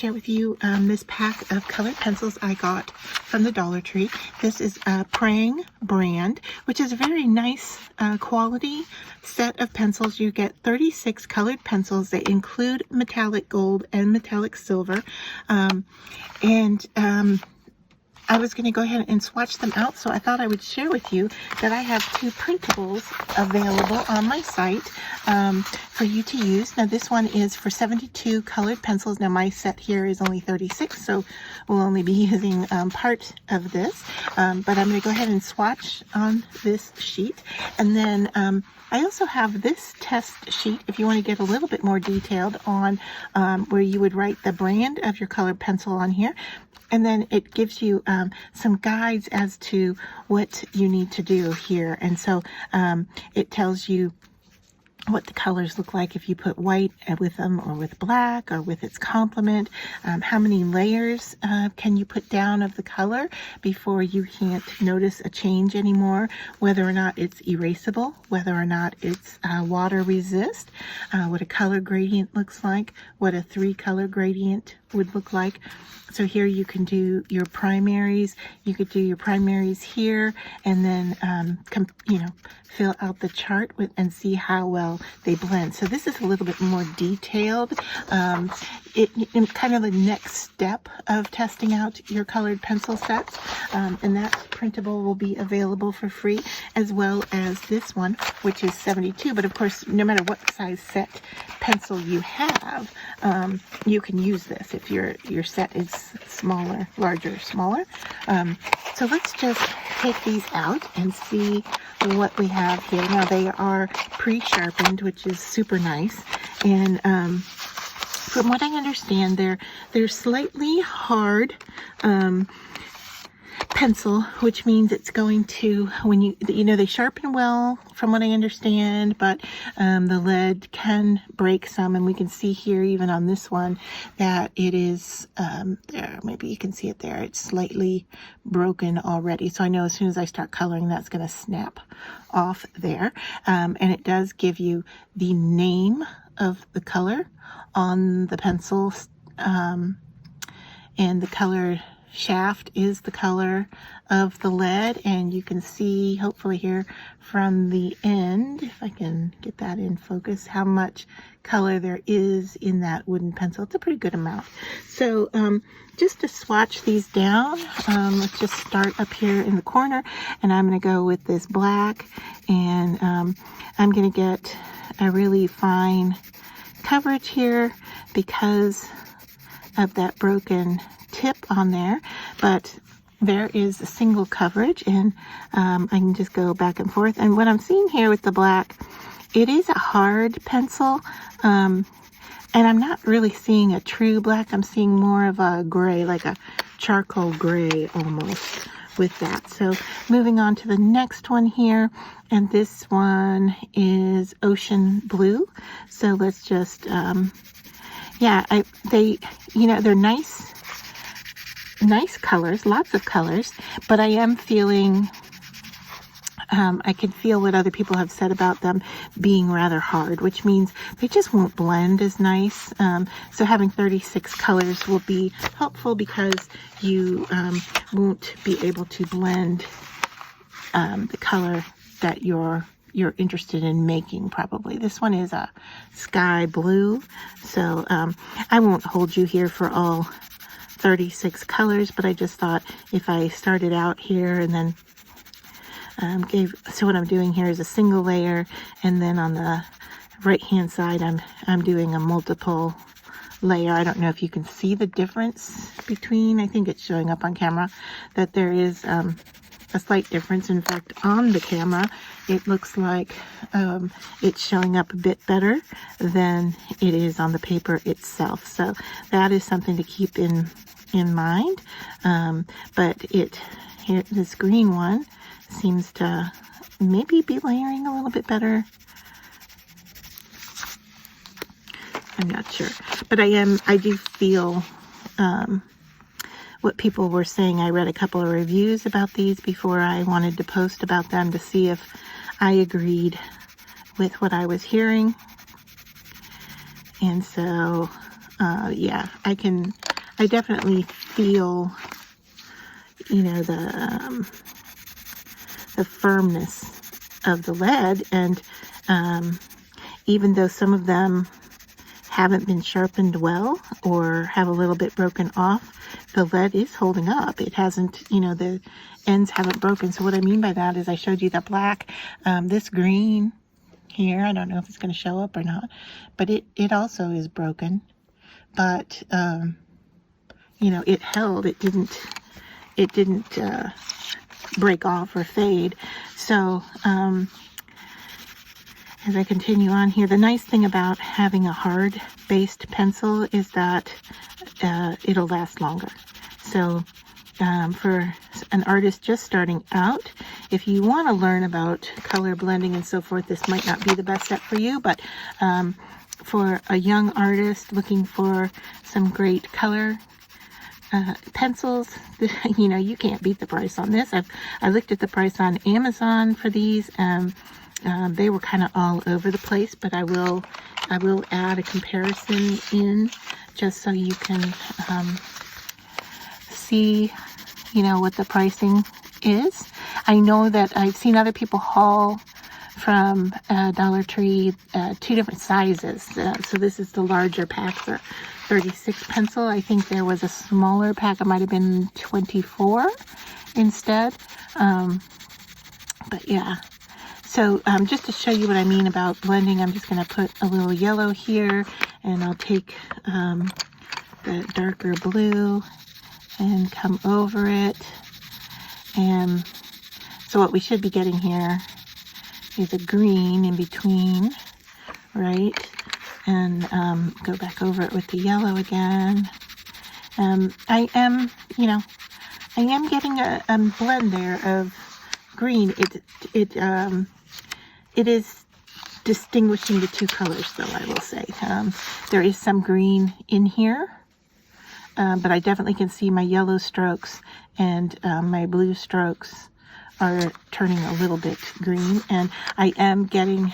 share with you this pack of colored pencils I got from the Dollar Tree. This is a Prang brand, which is a very nice quality set of pencils. You get 36 colored pencils. They include metallic gold and metallic silver. I was going to go ahead and swatch them out, so I thought I would share with you that I have 2 printables available on my site for you to use. Now this one is for 72 colored pencils. Now my set here is only 36, so we'll only be using part of this. But I'm going to go ahead and swatch on this sheet. And then I also have this test sheet if you want to get a little bit more detailed on where you would write the brand of your colored pencil on here. And then it gives you some guides as to what you need to do here. And so it tells you what the colors look like if you put white with them, or with black, or with its complement. How many layers can you put down of the color before you can't notice a change anymore, whether or not it's erasable, whether or not it's water resist, what a color gradient looks like, what a 3-color gradient would look like. So here you can do your primaries. You could do your primaries here, and then fill out the chart and see how well they blend. So this is a little bit more detailed. It's kind of the next step of testing out your colored pencil sets, and that printable will be available for free, as well as this one, which is 72. But of course, no matter what size set pencil you have, you can use this if your set is smaller, larger, smaller. So let's just take these out and see what we have here. Now they are pre-sharpened, which is super nice, and from what I understand, they're slightly hard pencil, which means it's going to, when they sharpen well, from what I understand, but the lead can break some, and we can see here even on this one that it is there, maybe you can see it there, it's slightly broken already. So I know as soon as I start coloring, that's going to snap off there. And it does give you the name of the color on the pencil, and the color shaft is the color of the lead, and you can see hopefully here from the end, if I can get that in focus, how much color there is in that wooden pencil. It's a pretty good amount. So just to swatch these down, let's just start up here in the corner, and I'm going to go with this black, and I'm going to get a really fine coverage here because of that broken tip on there, but there is a single coverage, and I can just go back and forth. And what I'm seeing here with the black, it is a hard pencil, and I'm not really seeing a true black. I'm seeing more of a gray, like a charcoal gray almost with that. So moving on to the next one here, and this one is ocean blue. So let's just they're nice colors, lots of colors, but I am feeling I can feel what other people have said about them being rather hard, which means they just won't blend as nice. So having 36 colors will be helpful because you won't be able to blend the color that you're interested in making. Probably this one is a sky blue, so I won't hold you here for all 36 colors, but I just thought if I started out here and then so what I'm doing here is a single layer, and then on the right hand side I'm doing a multiple layer. I don't know if you can see the difference between, I think it's showing up on camera that there is a slight difference. In fact, on the camera it looks like it's showing up a bit better than it is on the paper itself. So that is something to keep in mind. But here, this green one seems to maybe be layering a little bit better. I'm not sure, but I do feel what people were saying. I read a couple of reviews about these before I wanted to post about them to see if I agreed with what I was hearing. And so yeah, I can I definitely feel, you know, the firmness of the lead, and even though some of them haven't been sharpened well or have a little bit broken off, the lead is holding up. It hasn't, you know, the ends haven't broken. So what I mean by that is I showed you the black, this green here, I don't know if it's going to show up or not, but it also is broken. But you know, it held. It didn't break off or fade. So as I continue on here, the nice thing about having a hard based pencil is that it'll last longer. So for an artist just starting out, if you want to learn about color blending and so forth, this might not be the best set for you, but for a young artist looking for some great color pencils, you know, you can't beat the price on this. I looked at the price on Amazon for these. They were kind of all over the place, but I will add a comparison in just so you can see, you know, what the pricing is. I know that I've seen other people haul from Dollar Tree 2 different sizes. So this is the larger pack, the 36 pencil. I think there was a smaller pack. It might have been 24 instead. But yeah. So just to show you what I mean about blending, I'm just going to put a little yellow here, and I'll take the darker blue and come over it. And so what we should be getting here is a green in between, right? And go back over it with the yellow again. I am getting a blend there of green. It is distinguishing the two colors, though, I will say. There is some green in here, but I definitely can see my yellow strokes and my blue strokes are turning a little bit green, and I am getting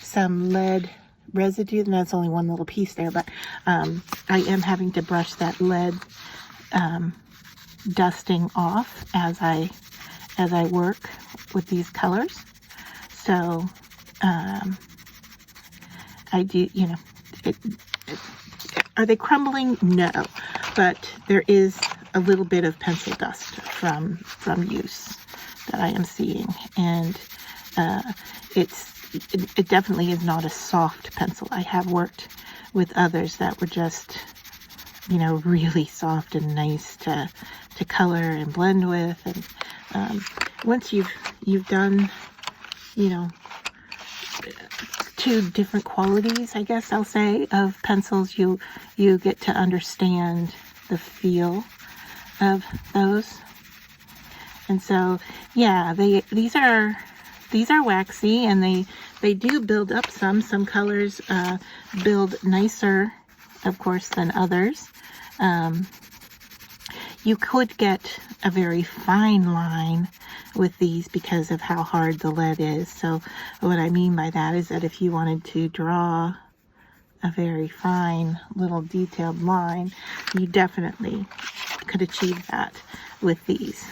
some lead residue, and that's only one little piece there, but I am having to brush that lead dusting off as I work with these colors. So I do, you know, are they crumbling? No, but there is a little bit of pencil dust from use that I am seeing, and it definitely is not a soft pencil. I have worked with others that were just, you know, really soft and nice to color and blend with, and once you've done, you know, 2 different qualities, I guess I'll say, of pencils, you get to understand the feel of those. And so, yeah, these are waxy, and they do build up some colors build nicer, of course, than others. You could get a very fine line with these because of how hard the lead is. So what I mean by that is that if you wanted to draw a very fine little detailed line, you definitely could achieve that with these.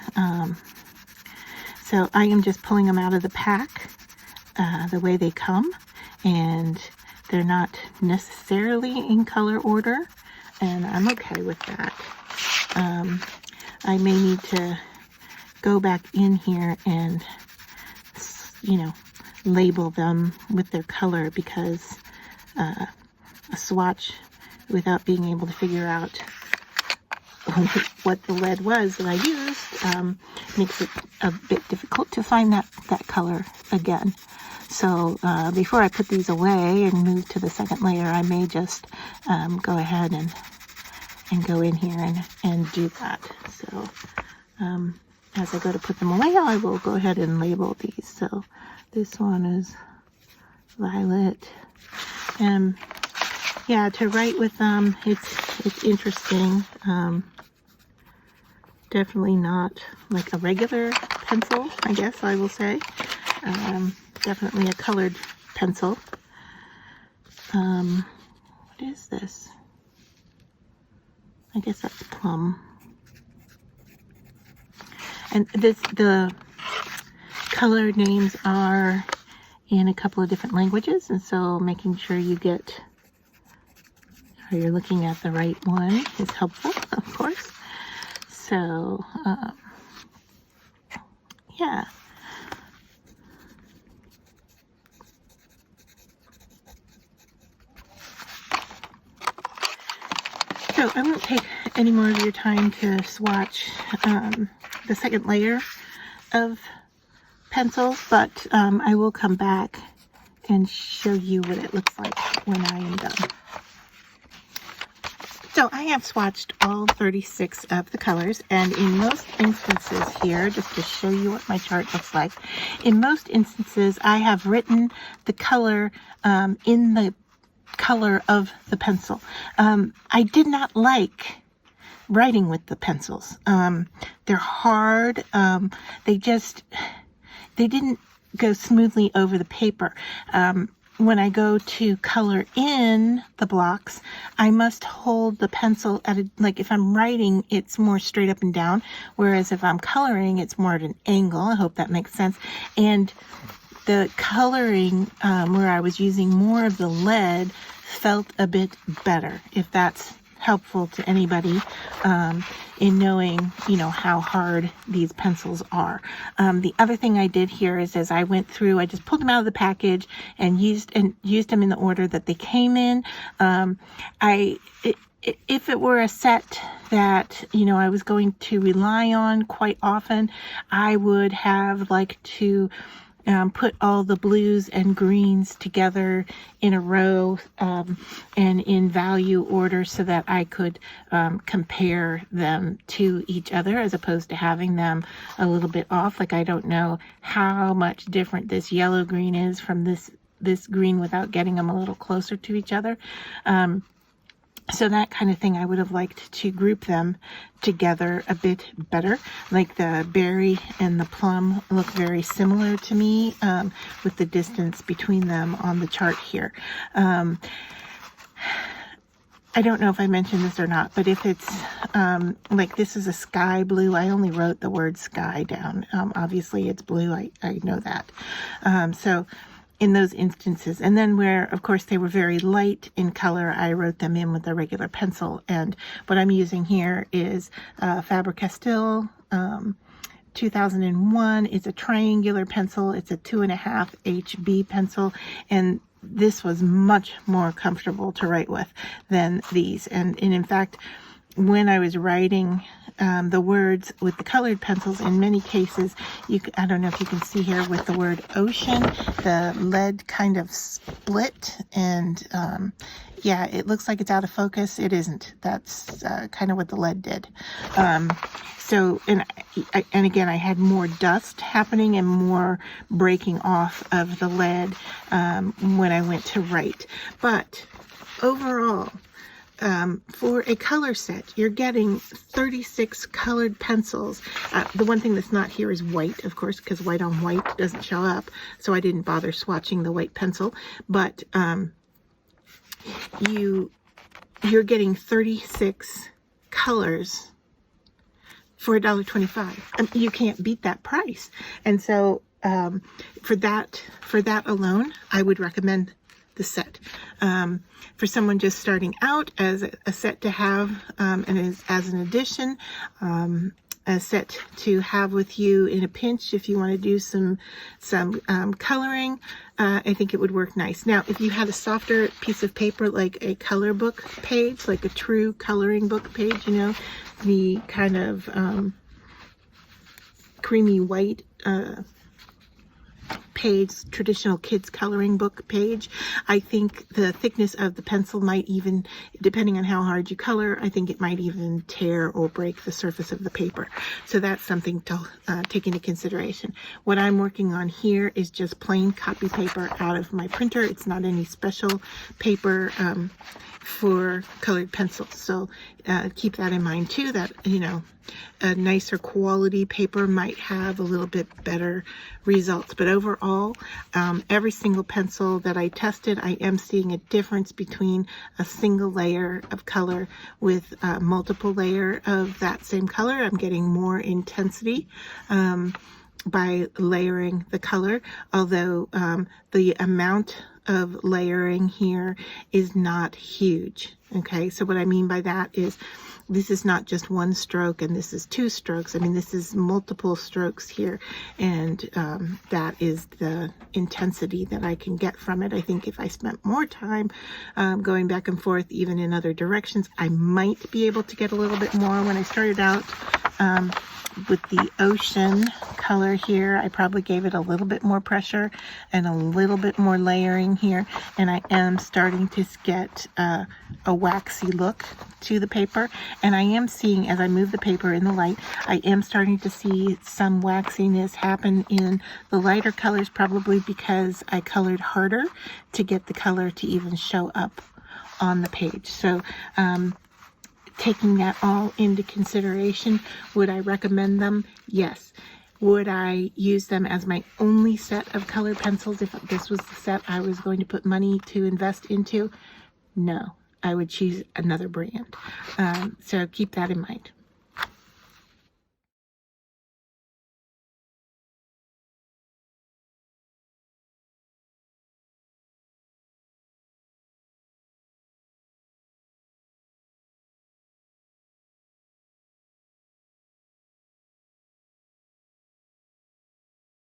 So I am just pulling them out of the pack the way they come, and they're not necessarily in color order, and I'm okay with that. I may need to go back in here and, you know, label them with their color, because a swatch without being able to figure out what the lead was that I used makes it a bit difficult to find that color again. So before I put these away and move to the second layer, I may just go ahead and go in here and do that. So as I go to put them away, I will go ahead and label these. So this one is violet, and yeah, to write with them, it's interesting. Definitely not like a regular pencil, I guess I will say. Definitely a colored pencil. What is this? I guess that's plum. And the color names are in a couple of different languages, and so making sure you get, or you're looking at the right one is helpful, of course. So, yeah. So I won't take any more of your time to swatch the second layer of pencils, but I will come back and show you what it looks like when I am done. So I have swatched all 36 of the colors, and in most instances here, just to show you what my chart looks like, in most instances I have written the color in the color of the pencil. I did not like writing with the pencils. They're hard. They didn't go smoothly over the paper. When I go to color in the blocks, I must hold the pencil at a, like if I'm writing, it's more straight up and down, whereas if I'm coloring, it's more at an angle. I hope that makes sense. And the coloring where I was using more of the lead felt a bit better, if that's helpful to anybody in knowing, you know, how hard these pencils are. The other thing I did here is as I went through, I just pulled them out of the package and used them in the order that they came in. If it were a set that, you know, I was going to rely on quite often, I would have liked to put all the blues and greens together in a row and in value order so that I could compare them to each other, as opposed to having them a little bit off. Like I don't know how much different this yellow green is from this green without getting them a little closer to each other. So that kind of thing, I would have liked to group them together a bit better. Like the berry and the plum look very similar to me with the distance between them on the chart here. I don't know if I mentioned this or not, but if it's like this is a sky blue, I only wrote the word sky down. Obviously it's blue, I know that. So in those instances, and then where of course they were very light in color, I wrote them in with a regular pencil. And what I'm using here is Faber-Castell 2001. It's a triangular pencil. It's a 2.5 HB pencil, and this was much more comfortable to write with than these. And in fact, when I was writing the words with the colored pencils, in many cases, I don't know if you can see here with the word ocean, the lead kind of split, and yeah, it looks like it's out of focus. It isn't. That's kind of what the lead did. So, and again, I had more dust happening and more breaking off of the lead when I went to write. But overall, for a color set, you're getting 36 colored pencils. The one thing that's not here is white, of course, because white on white doesn't show up, so I didn't bother swatching the white pencil. But you're getting 36 colors for $1.25. You can't beat that price. And so for that alone, I would recommend the set. For someone just starting out, as a set to have and as an addition, a set to have with you in a pinch if you want to do some coloring, I think it would work nice. Now, if you had a softer piece of paper, like a color book page, like a true coloring book page, you know, the kind of creamy white page, traditional kids coloring book page, I think the thickness of the pencil might even, depending on how hard you color, I think it might even tear or break the surface of the paper. So that's something to take into consideration. What I'm working on here is just plain copy paper out of my printer. It's not any special paper for colored pencils. So keep that in mind too, that, you know, a nicer quality paper might have a little bit better results. But overall, every single pencil that I tested, I am seeing a difference between a single layer of color with a multiple layer of that same color. I'm getting more intensity by layering the color, although the amount of layering here is not huge. Okay, so what I mean by that is this is not just one stroke and this is two strokes. I mean, this is multiple strokes here, and that is the intensity that I can get from it. I think if I spent more time going back and forth, even in other directions, I might be able to get a little bit more. When I started out with the ocean color here, I probably gave it a little bit more pressure and a little bit more layering here, and I am starting to get a waxy look to the paper. And I am seeing, as I move the paper in the light, I am starting to see some waxiness happen in the lighter colors, probably because I colored harder to get the color to even show up on the page. So taking that all into consideration, would I recommend them? Yes. Would I use them as my only set of colored pencils if this was the set I was going to put money to invest into? No. I would choose another brand. So keep that in mind.